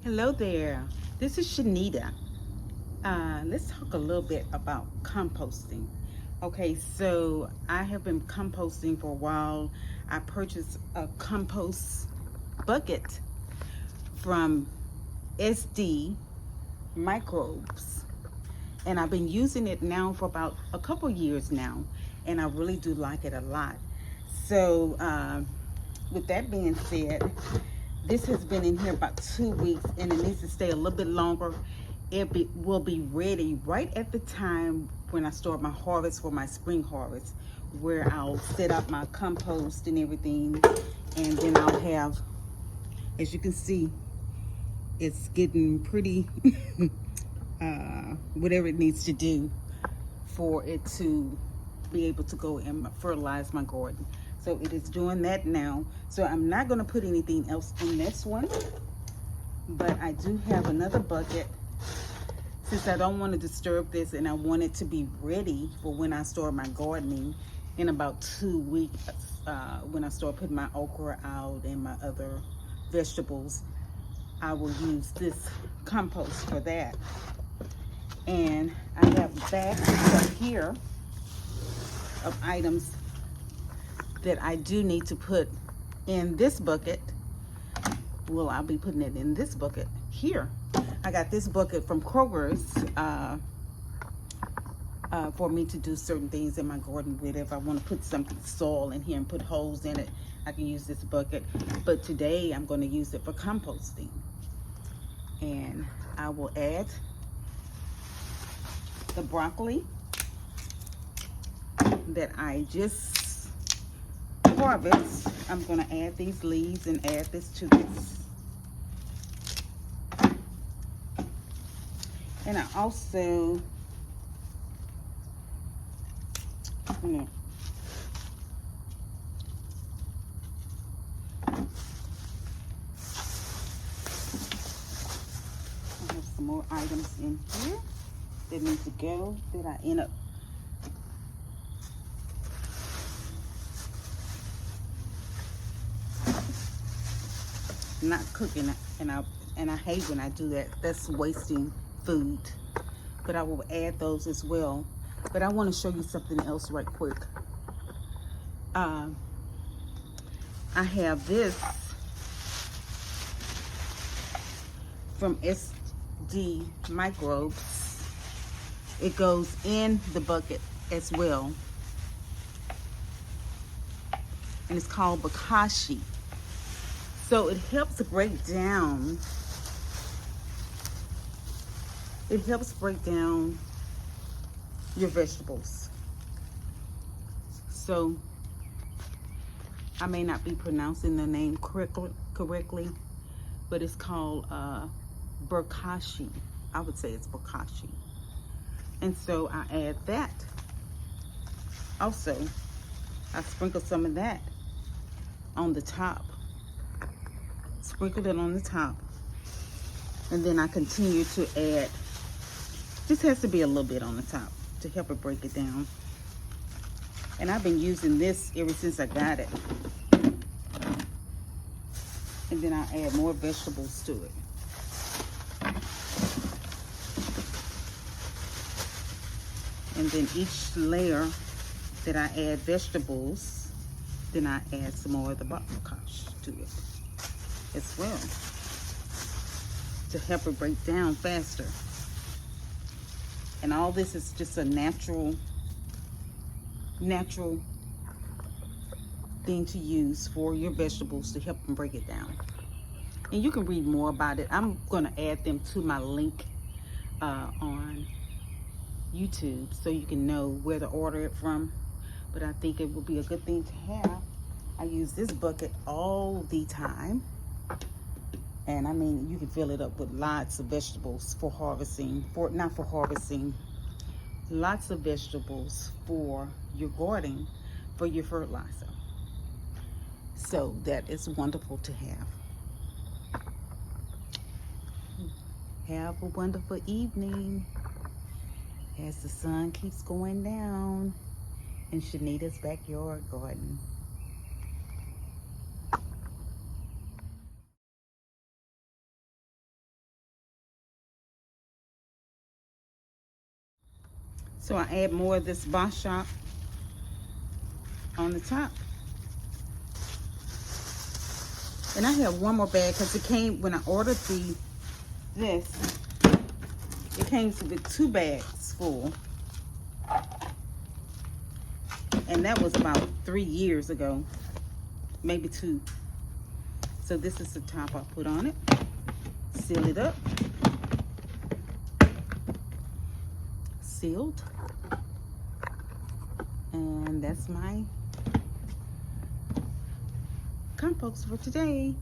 Hello there, this is Shanita. Let's talk a little bit about composting. Okay, so I have been composting for a while. I purchased a compost bucket from SD Microbes, and I've been using it now for about a couple years now, and I really do like it a lot. So with that being said, this has been in here about 2 weeks, and it needs to stay a little bit longer. Will be ready right at the time when I start my harvest for my spring harvest, where I'll set up my compost and everything, and then I'll have, as you can see, it's getting pretty whatever it needs to do for it to be able to go and fertilize my garden. So it is doing that now. So I'm not going to put anything else in this one, but I do have another bucket, since I don't want to disturb this and I want it to be ready for when I start my gardening in about 2 weeks, when I start putting my okra out and my other vegetables. I will use this compost for that. And I have bags up here of items that I do need to put in this bucket. Well, I'll be putting it in this bucket here. I got this bucket from Kroger's for me to do certain things in my garden with. If I want to put something soil in here and put holes in it, I can use this bucket. But today I'm going to use it for composting. And I will add the broccoli that I just harvest. I'm going to add these leaves and add this to this. And I also, I have some more items in here that need to go, that I end up not cooking, and I hate when I do that. That's wasting food. But I will add those as well. But I want to show you something else right quick. I have this from SD Microbes. It goes in the bucket as well, and it's called Bokashi. So it helps break down. It helps break down your vegetables. So I may not be pronouncing the name correctly, but it's called Bokashi. I would say it's Bokashi. And so I add that. Also, I sprinkle some of that on the top. Sprinkle it on the top. And then I continue to add, just has to be a little bit on the top to help it break it down. And I've been using this ever since I got it. And then I add more vegetables to it. And then each layer that I add vegetables, then I add some more of the bokashi to it as well, to help it break down faster. And all this is just a natural thing to use for your vegetables to help them break it down. And you can read more about it. I'm going to add them to my link on YouTube, so you can know where to order it from. But I think it would be a good thing to have. I use this bucket all the time. And I mean, you can fill it up with lots of vegetables for harvesting, lots of vegetables for your garden, for your fertilizer. So that is wonderful to have. Have a wonderful evening as the sun keeps going down in Shanita's backyard garden. So I add more of this Boss Shop on the top. And I have one more bag because it came, when I ordered this, it came with 2 bags full. And that was about 3 years ago, maybe 2. So this is the top I put on it. Seal it up. Sealed. And that's my compost for today.